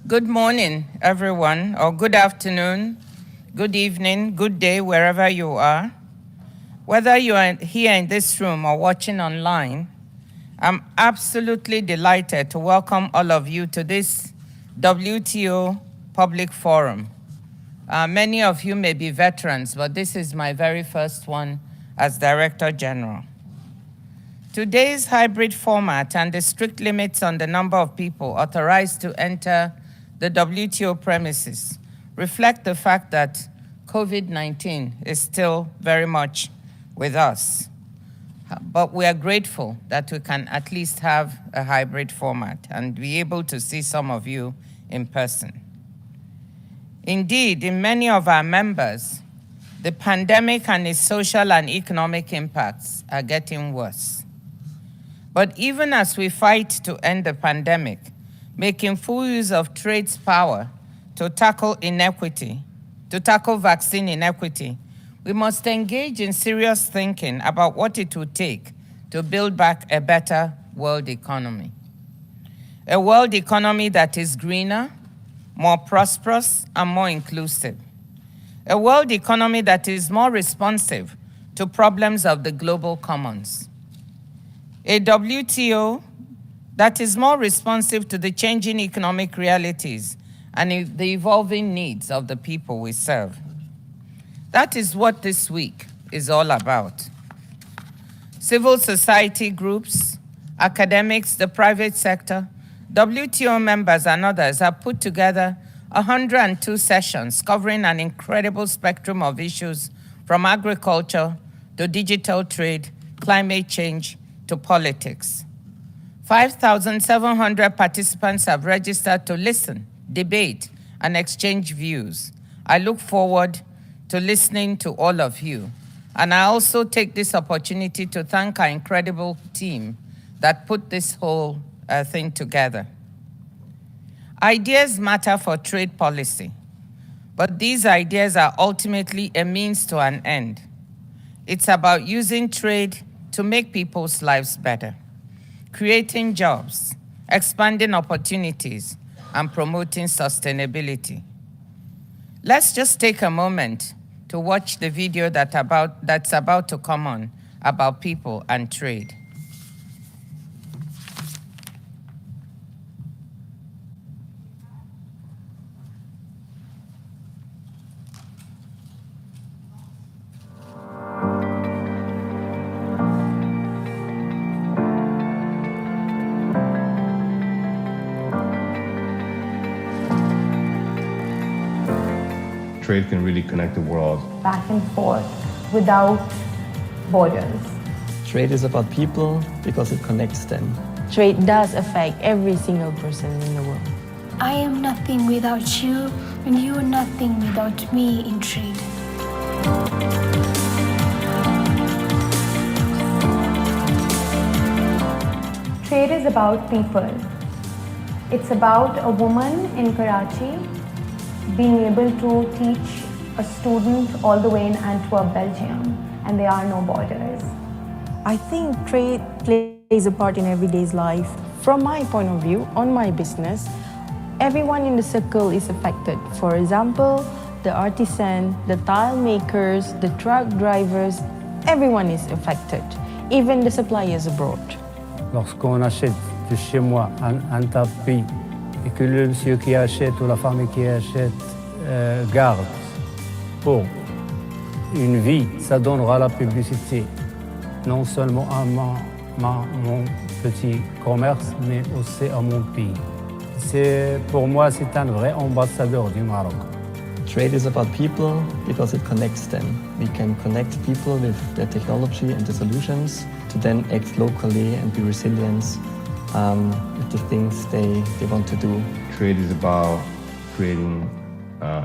Good morning, everyone, or good afternoon, good evening, good day, wherever you are. Whether you are here in this room or watching online, I'm absolutely delighted to welcome all of you to this WTO Public Forum. Many of you may be veterans, but this is my very first one as Director General. Today's hybrid format and the strict limits on the number of people authorized to enter the WTO premises reflect the fact that COVID-19 is still very much with us. But we are grateful that we can at least have a hybrid format and be able to see some of you in person. Indeed, in many of our members, the pandemic and its social and economic impacts are getting worse. But even as we fight to end the pandemic, making full use of trade's power to tackle inequity, to tackle vaccine inequity, we must engage in serious thinking about what it would take to build back a better world economy. A world economy that is greener, more prosperous, and more inclusive. A world economy that is more responsive to problems of the global commons. A WTO that is more responsive to the changing economic realities and the evolving needs of the people we serve. That is what this week is all about. Civil society groups, academics, the private sector, WTO members and others have put together 102 sessions covering an incredible spectrum of issues from agriculture to digital trade, climate change to politics. 5,700 participants have registered to listen, debate, and exchange views. I look forward to listening to all of you. And I also take this opportunity to thank our incredible team that put this whole thing together. Ideas matter for trade policy, but these ideas are ultimately a means to an end. It's about using trade to make people's lives better, creating jobs, expanding opportunities, and promoting sustainability. Let's just take a moment to watch the video that's about to come on about people and trade. Trade can really connect the world. Back and forth without borders. Trade is about people because it connects them. Trade does affect every single person in the world. I am nothing without you, and you are nothing without me in trade. Trade is about people. It's about a woman in Karachi being able to teach a student all the way in Antwerp, Belgium, and there are no borders. I think trade plays a part in everyday's life. From my point of view, on my business, everyone in the circle is affected. For example, the artisan, the tile makers, the truck drivers, everyone is affected, even the suppliers abroad. Lorsqu'on achète de chez moi un tapis et que le monsieur qui achète ou la femme qui achète garde pour une vie, ça donnera la publicité, non seulement à mon petit commerce, mais aussi à mon pays. Pour moi, c'est un vrai ambassadeur du Maroc. Trade is about people because it connects them. We can connect people with their technology and the solutions to then act locally and be resilient with the things they want to do. Trade is about creating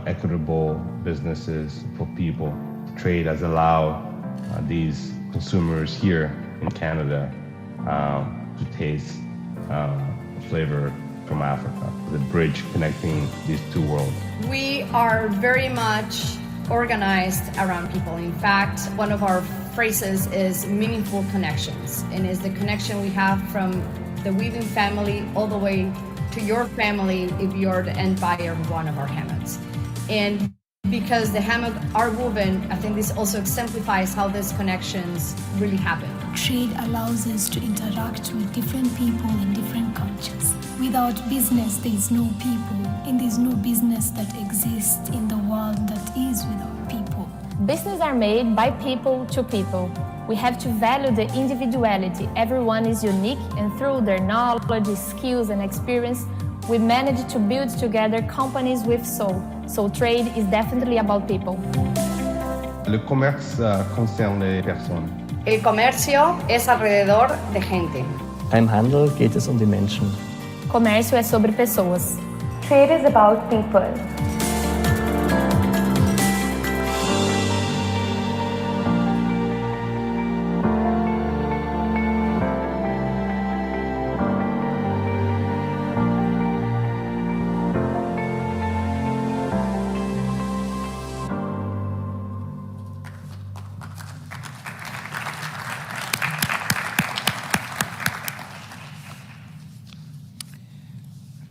equitable businesses for people. Trade has allowed these consumers here in Canada to taste flavor from Africa, the bridge connecting these two worlds. We are very much organized around people. In fact, one of our phrases is meaningful connections, and is the connection we have from the weaving family all the way to your family if you're the end buyer of one of our hammocks. And because the hammock are woven, I think this also exemplifies how these connections really happen. Trade allows us to interact with different people in different cultures. Without business, there is no people, and there is no business that exists in the world that is without people. Businesses are made by people to people. We have to value the individuality. Everyone is unique, and through their knowledge, skills, and experience, we manage to build together companies with soul. So trade is definitely about people. Le commerce concerne les personnes. El comercio es alrededor de gente. Beim Handel geht es die Menschen. Comércio é sobre pessoas. Trade is about people.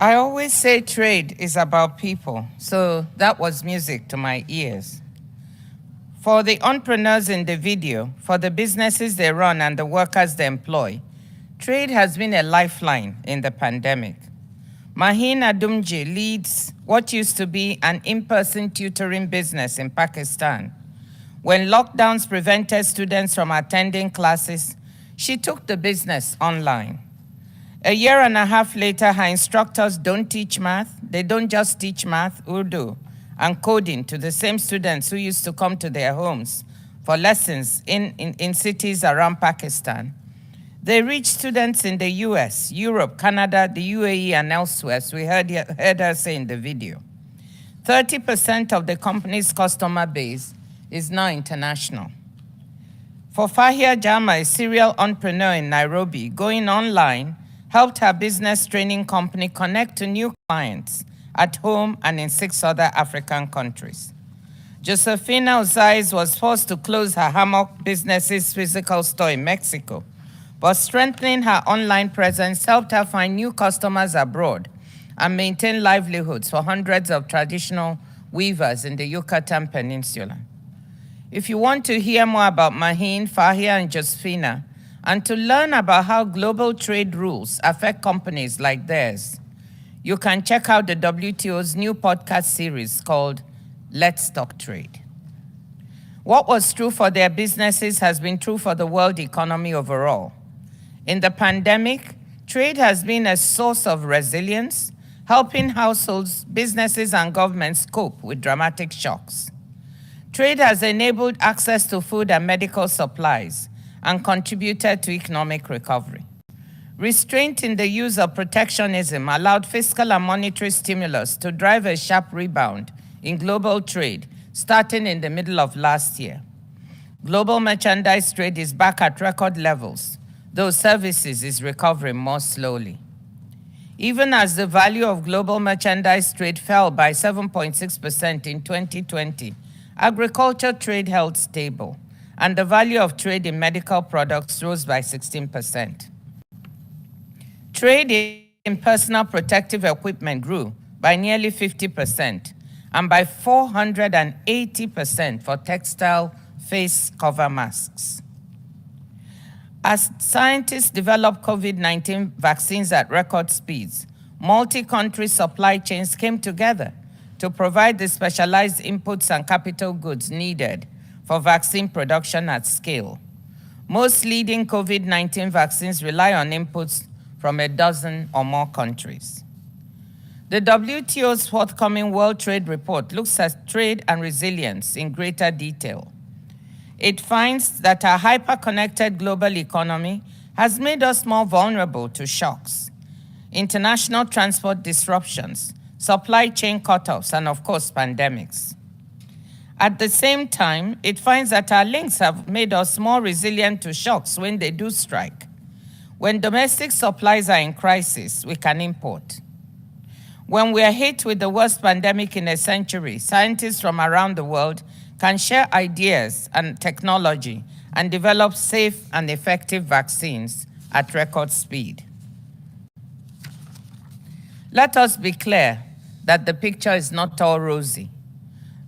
I always say trade is about people, so that was music to my ears. For the entrepreneurs in the video, for the businesses they run and the workers they employ, trade has been a lifeline in the pandemic. Mahin Adumji leads what used to be an in-person tutoring business in Pakistan. When lockdowns prevented students from attending classes, she took the business online. A year and a half later, her instructors don't teach math. They don't just teach math, Urdu, and coding to the same students who used to come to their homes for lessons in cities around Pakistan. They reach students in the US, Europe, Canada, the UAE, and elsewhere, as we heard her say in the video. 30% of the company's customer base is now international. For Fahia Jama, a serial entrepreneur in Nairobi, going online helped her business training company connect to new clients at home and in 6 other African countries. Josefina Ozais was forced to close her hammock business's physical store in Mexico, but strengthening her online presence helped her find new customers abroad and maintain livelihoods for hundreds of traditional weavers in the Yucatan Peninsula. If you want to hear more about Mahin, Fahia, and Josefina, and to learn about how global trade rules affect companies like theirs, you can check out the WTO's new podcast series called Let's Talk Trade. What was true for their businesses has been true for the world economy overall. In the pandemic, trade has been a source of resilience, helping households, businesses, and governments cope with dramatic shocks. Trade has enabled access to food and medical supplies and contributed to economic recovery. Restraint in the use of protectionism allowed fiscal and monetary stimulus to drive a sharp rebound in global trade, starting in the middle of last year. Global merchandise trade is back at record levels, though services is recovering more slowly. Even as the value of global merchandise trade fell by 7.6% in 2020, agriculture trade held stable, and the value of trade in medical products rose by 16%. Trade in personal protective equipment grew by nearly 50% and by 480% for textile face cover masks. As scientists developed COVID-19 vaccines at record speeds, multi-country supply chains came together to provide the specialized inputs and capital goods needed for vaccine production at scale. Most leading COVID-19 vaccines rely on inputs from a dozen or more countries. The WTO's forthcoming World Trade Report looks at trade and resilience in greater detail. It finds that our hyper-connected global economy has made us more vulnerable to shocks, international transport disruptions, supply chain cutoffs, and of course, pandemics. At the same time, it finds that our links have made us more resilient to shocks when they do strike. When domestic supplies are in crisis, we can import. When we are hit with the worst pandemic in a century, scientists from around the world can share ideas and technology and develop safe and effective vaccines at record speed. Let us be clear that the picture is not all rosy.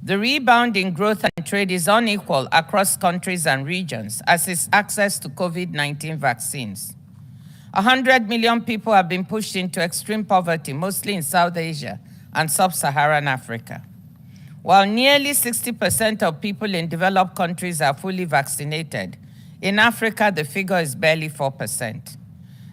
The rebound in growth and trade is unequal across countries and regions, as is access to COVID-19 vaccines. 100 million people have been pushed into extreme poverty, mostly in South Asia and Sub-Saharan Africa. While nearly 60% of people in developed countries are fully vaccinated, in Africa the figure is barely 4%.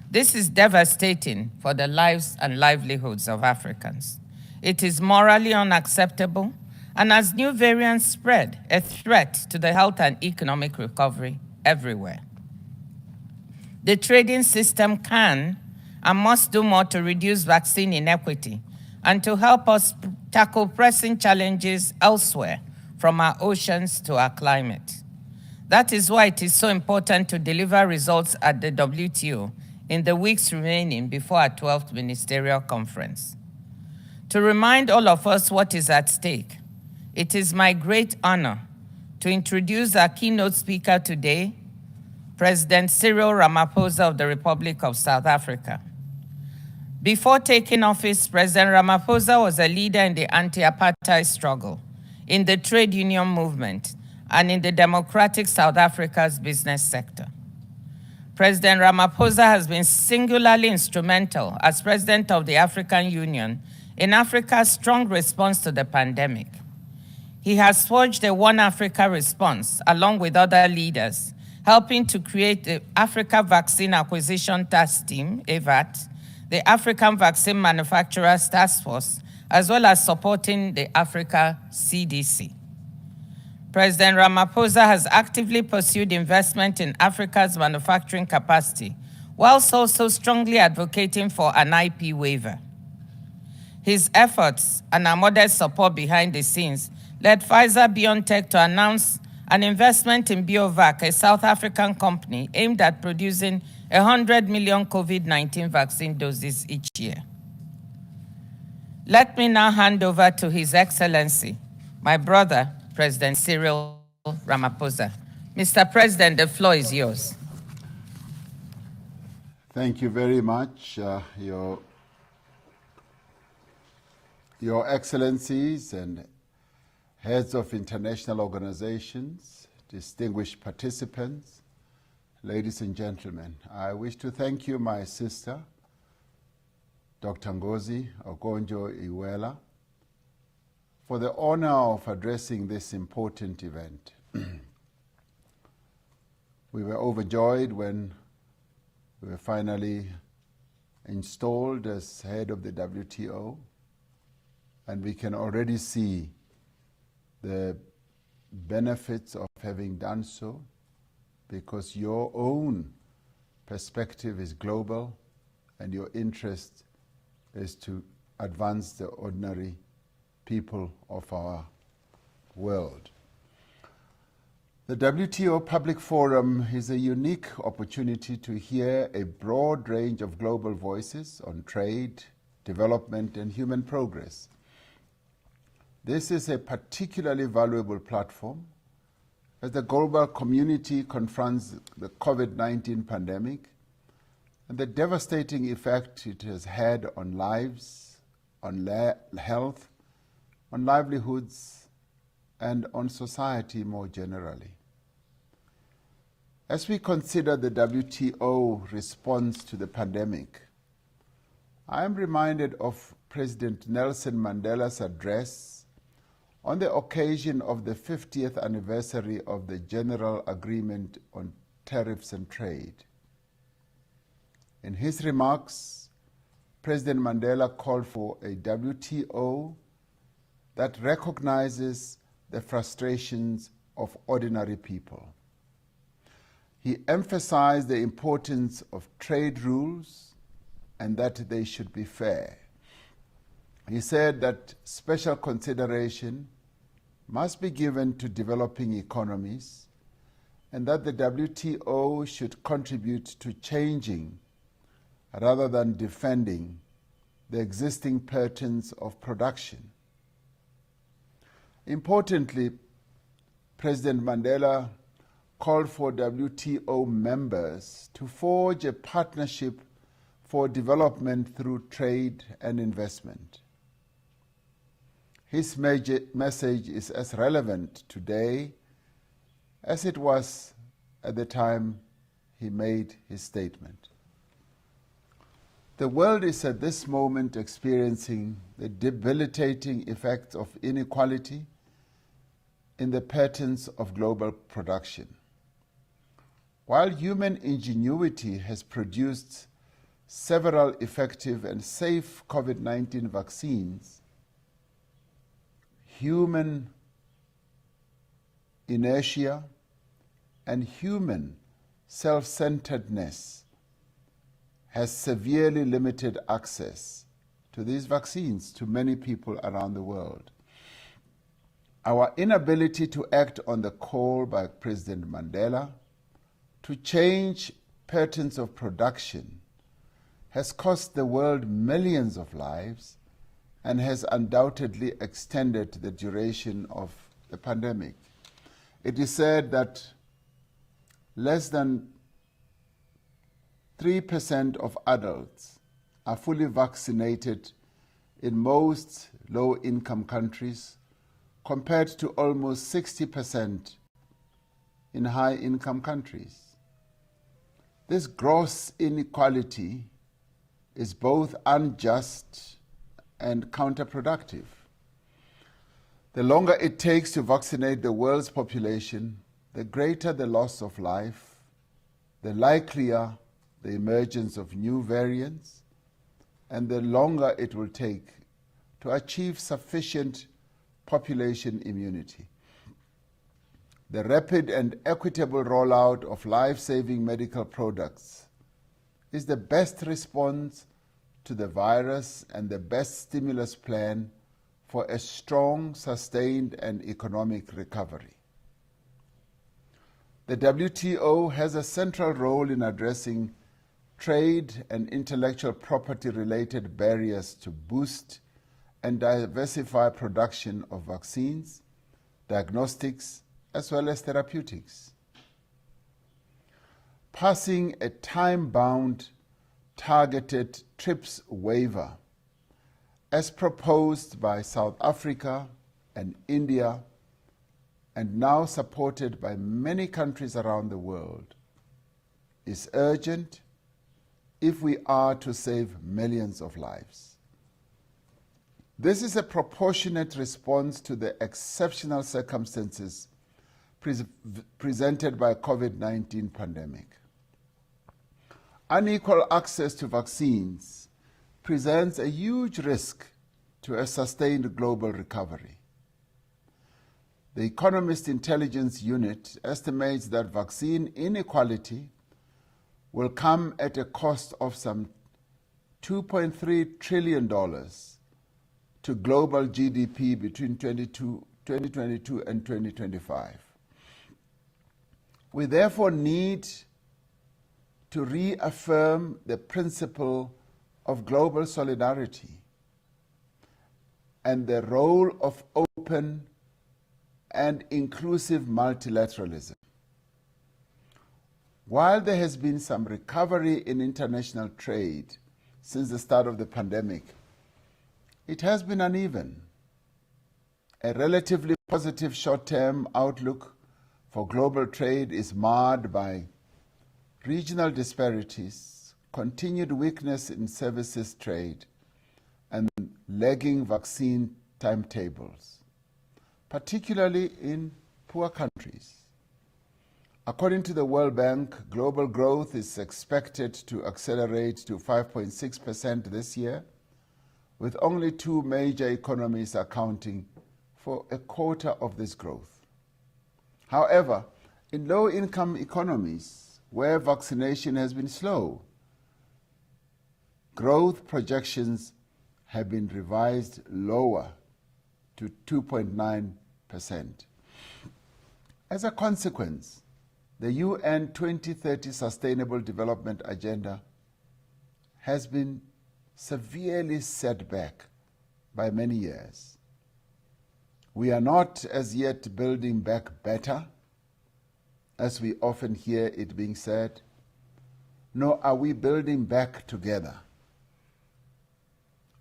This is devastating for the lives and livelihoods of Africans. It is morally unacceptable, and as new variants spread, a threat to the health and economic recovery everywhere. The trading system can and must do more to reduce vaccine inequity and to help us tackle pressing challenges elsewhere, from our oceans to our climate. That is why it is so important to deliver results at the WTO in the weeks remaining before our 12th Ministerial Conference. To remind all of us what is at stake, it is my great honor to introduce our keynote speaker today, President Cyril Ramaphosa of the Republic of South Africa. Before taking office, President Ramaphosa was a leader in the anti-apartheid struggle, in the trade union movement, and in the democratic South Africa's business sector. President Ramaphosa has been singularly instrumental as President of the African Union in Africa's strong response to the pandemic. He has forged a One Africa response along with other leaders, helping to create the Africa Vaccine Acquisition Task Team, AVAT, the African Vaccine Manufacturers Task Force, as well as supporting the Africa CDC. President Ramaphosa has actively pursued investment in Africa's manufacturing capacity, whilst also strongly advocating for an IP waiver. His efforts and our modest support behind the scenes led Pfizer-BioNTech to announce an investment in BioVac, a South African company aimed at producing 100 million COVID-19 vaccine doses each year. Let me now hand over to His Excellency, my brother, President Cyril Ramaphosa. Mr. President, the floor is yours. Thank you very much, Your Excellencies and heads of international organizations, distinguished participants, ladies and gentlemen. I wish to thank you, my sister, Dr. Ngozi Okonjo-Iweala, for the honor of addressing this important event. We were overjoyed when we were finally installed as head of the WTO, and we can already see the benefits of having done so, because your own perspective is global and your interest is to advance the ordinary people of our world. The WTO Public Forum is a unique opportunity to hear a broad range of global voices on trade, development, and human progress. This is a particularly valuable platform as the global community confronts the COVID-19 pandemic and the devastating effect it has had on lives, on health, on livelihoods, and on society more generally. As we consider the WTO response to the pandemic, I am reminded of President Nelson Mandela's address on the occasion of the 50th anniversary of the General Agreement on Tariffs and Trade. In his remarks, President Mandela called for a WTO that recognizes the frustrations of ordinary people. He emphasized the importance of trade rules and that they should be fair. He said that special consideration must be given to developing economies and that the WTO should contribute to changing rather than defending the existing patterns of production. Importantly, President Mandela called for WTO members to forge a partnership for development through trade and investment. His message is as relevant today as it was at the time he made his statement. The world is at this moment experiencing the debilitating effects of inequality in the patterns of global production. While human ingenuity has produced several effective and safe COVID-19 vaccines, human inertia and human self-centeredness has severely limited access to these vaccines to many people around the world. Our inability to act on the call by President Mandela to change patterns of production has cost the world millions of lives and has undoubtedly extended the duration of the pandemic. It is said that less than 3% of adults are fully vaccinated in most low-income countries, compared to almost 60% in high-income countries. This gross inequality is both unjust and counterproductive. The longer it takes to vaccinate the world's population, the greater the loss of life, the likelier the emergence of new variants, and the longer it will take to achieve sufficient population immunity. The rapid and equitable rollout of life-saving medical products is the best response to the virus and the best stimulus plan for a strong, sustained, and economic recovery. The WTO has a central role in addressing trade and intellectual property-related barriers to boost and diversify production of vaccines, diagnostics, as well as therapeutics. Passing a time-bound, targeted TRIPS waiver, as proposed by South Africa and India, and now supported by many countries around the world, is urgent if we are to save millions of lives. This is a proportionate response to the exceptional circumstances presented by COVID-19 pandemic. Unequal access to vaccines presents a huge risk to a sustained global recovery. The Economist Intelligence Unit estimates that vaccine inequality will come at a cost of some $2.3 trillion to global GDP between 2022 and 2025. We therefore need to reaffirm the principle of global solidarity and the role of open and inclusive multilateralism. While there has been some recovery in international trade since the start of the pandemic, it has been uneven. A relatively positive short-term outlook for global trade is marred by regional disparities, continued weakness in services trade, and lagging vaccine timetables, particularly in poor countries. According to the World Bank, global growth is expected to accelerate to 5.6% this year, with only two major economies accounting for a quarter of this growth. However, in low-income economies, where vaccination has been slow, growth projections have been revised lower to 2.9%. As a consequence, the UN 2030 Sustainable Development Agenda has been severely set back by many years. We are not as yet building back better, as we often hear it being said, nor are we building back together.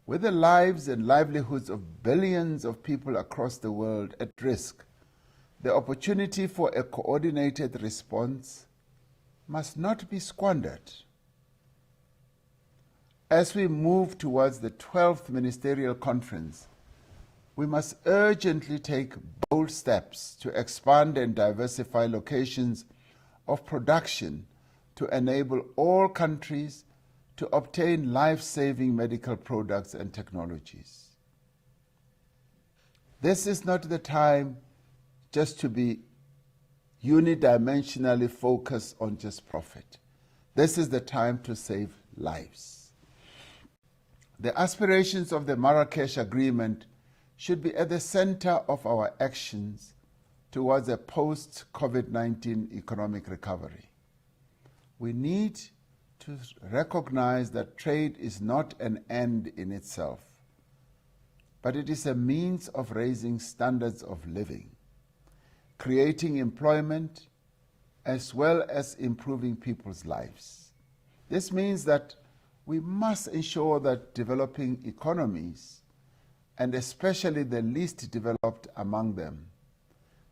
With the lives and livelihoods of billions of people across the world at risk, the opportunity for a coordinated response must not be squandered. As we move towards the 12th Ministerial Conference, we must urgently take bold steps to expand and diversify locations of production to enable all countries to obtain life-saving medical products and technologies. This is not the time just to be unidimensionally focused on just profit. This is the time to save lives. The aspirations of the Marrakesh Agreement should be at the center of our actions towards a post-COVID-19 economic recovery. We need to recognize that trade is not an end in itself, but it is a means of raising standards of living, creating employment, as well as improving people's lives. This means that we must ensure that developing economies, and especially the least developed among them,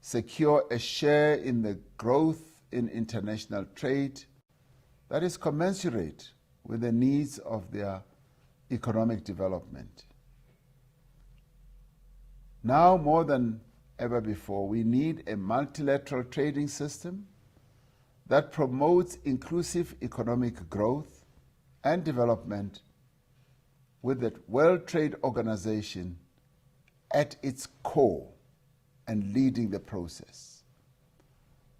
secure a share in the growth in international trade that is commensurate with the needs of their economic development. Now more than ever before, we need a multilateral trading system that promotes inclusive economic growth and development, with the World Trade Organization at its core and leading the process.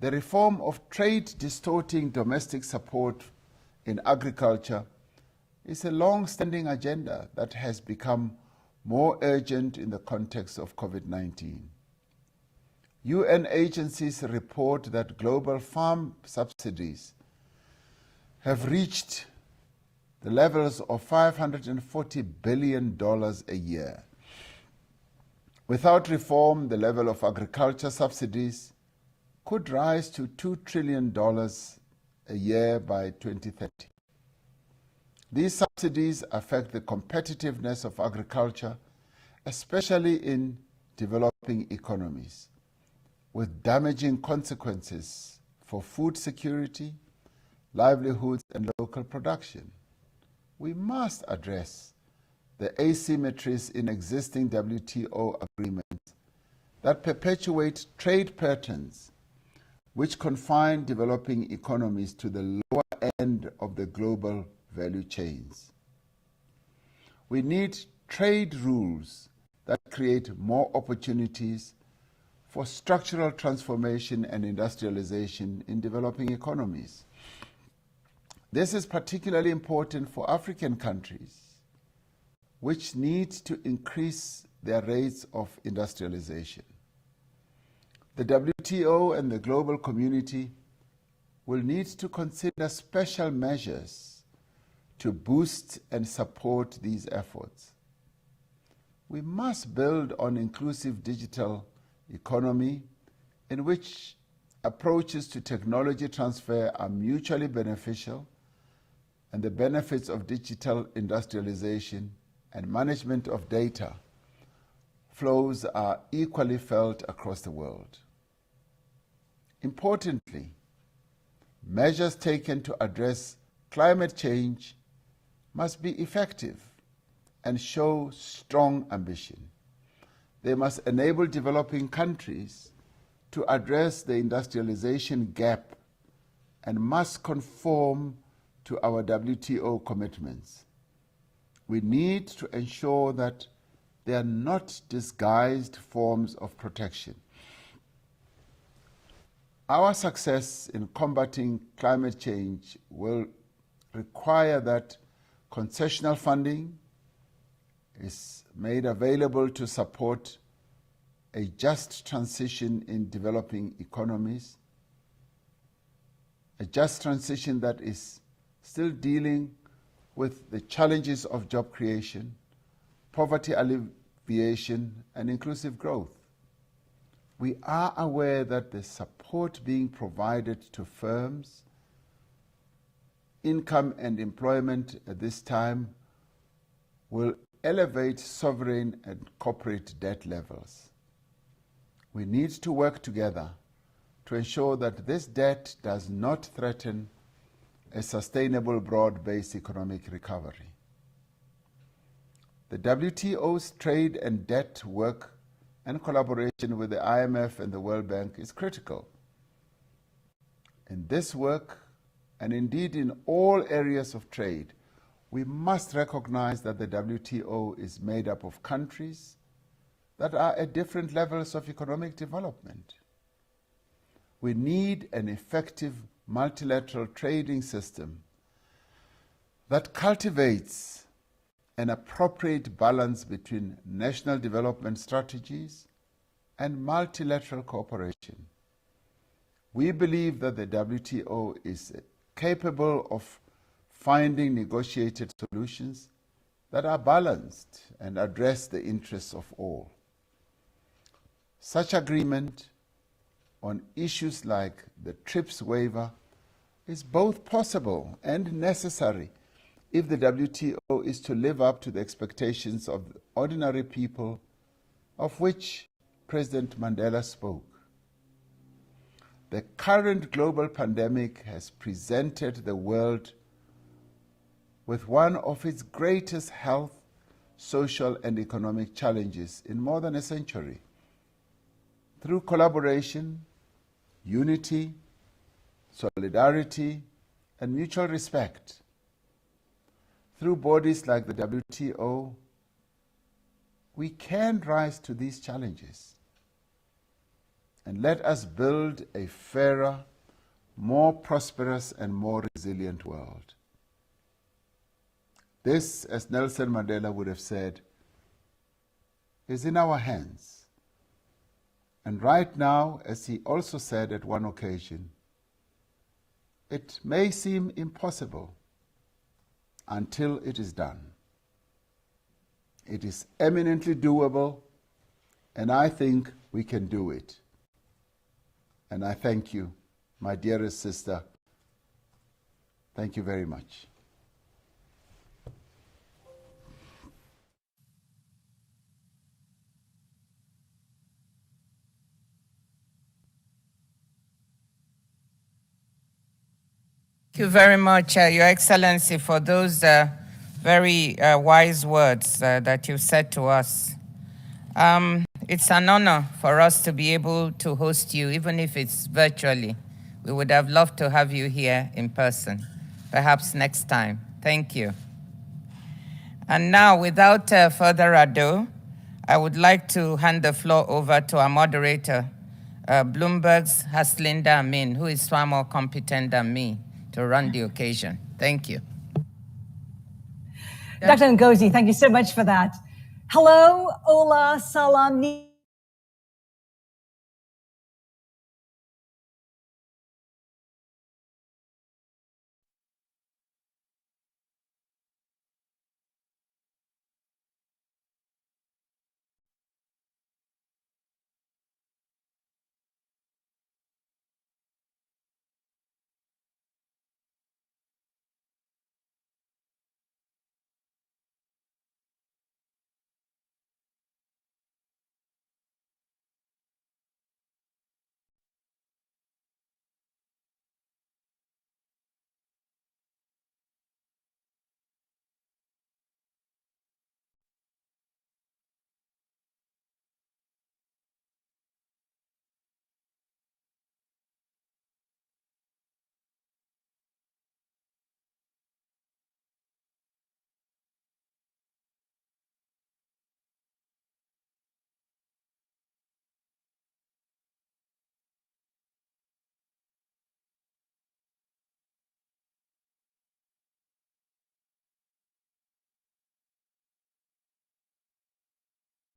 The reform of trade-distorting domestic support in agriculture is a long-standing agenda that has become more urgent in the context of COVID-19. UN agencies report that global farm subsidies have reached the levels of $540 billion a year. Without reform, the level of agriculture subsidies could rise to $2 trillion a year by 2030. These subsidies affect the competitiveness of agriculture, especially in developing economies, with damaging consequences for food security, livelihoods, and local production. We must address the asymmetries in existing WTO agreements that perpetuate trade patterns which confine developing economies to the lower end of the global value chains. We need trade rules that create more opportunities for structural transformation and industrialization in developing economies. This is particularly important for African countries, which need to increase their rates of industrialization. The WTO and the global community will need to consider special measures to boost and support these efforts. We must build on inclusive digital economy in which approaches to technology transfer are mutually beneficial, and the benefits of digital industrialization and management of data flows are equally felt across the world. Importantly, measures taken to address climate change must be effective and show strong ambition. They must enable developing countries to address the industrialization gap and must conform to our WTO commitments. We need to ensure that they are not disguised forms of protection. Our success in combating climate change will require that concessional funding is made available to support a just transition in developing economies, a just transition that is still dealing with the challenges of job creation, poverty alleviation, and inclusive growth. We are aware that the support being provided to firms income and employment at this time will elevate sovereign and corporate debt levels. We need to work together to ensure that this debt does not threaten a sustainable broad-based economic recovery. The WTO's trade and debt work and collaboration with the IMF and the World Bank is critical. In this work, and indeed in all areas of trade, we must recognize that the WTO is made up of countries that are at different levels of economic development. We need an effective multilateral trading system that cultivates an appropriate balance between national development strategies and multilateral cooperation. We believe that the WTO is capable of finding negotiated solutions that are balanced and address the interests of all. Such agreement on issues like the TRIPS waiver is both possible and necessary if the WTO is to live up to the expectations of ordinary people, of which President Mandela spoke. The current global pandemic has presented the world with one of its greatest health, social, and economic challenges in more than a century. Through collaboration, unity, solidarity, and mutual respect, through bodies like the WTO, we can rise to these challenges. And let us build a fairer, more prosperous, and more resilient world. This, as Nelson Mandela would have said, is in our hands. And right now, as he also said at one occasion, it may seem impossible until it is done. It is eminently doable, and I think we can do it. And I thank you, my dearest sister. Thank you very much. Thank you very much, Your Excellency, for those very wise words that you said to us. It's an honor for us to be able to host you, even if it's virtually. We would have loved to have you here in person, perhaps next time. Thank you. And now, without further ado, I would like to hand the floor over to our moderator, Bloomberg's Haslinda Amin, who is far more competent than me to run the occasion. Thank you. Dr. Ngozi, thank you so much for that. Hello, hola, salam,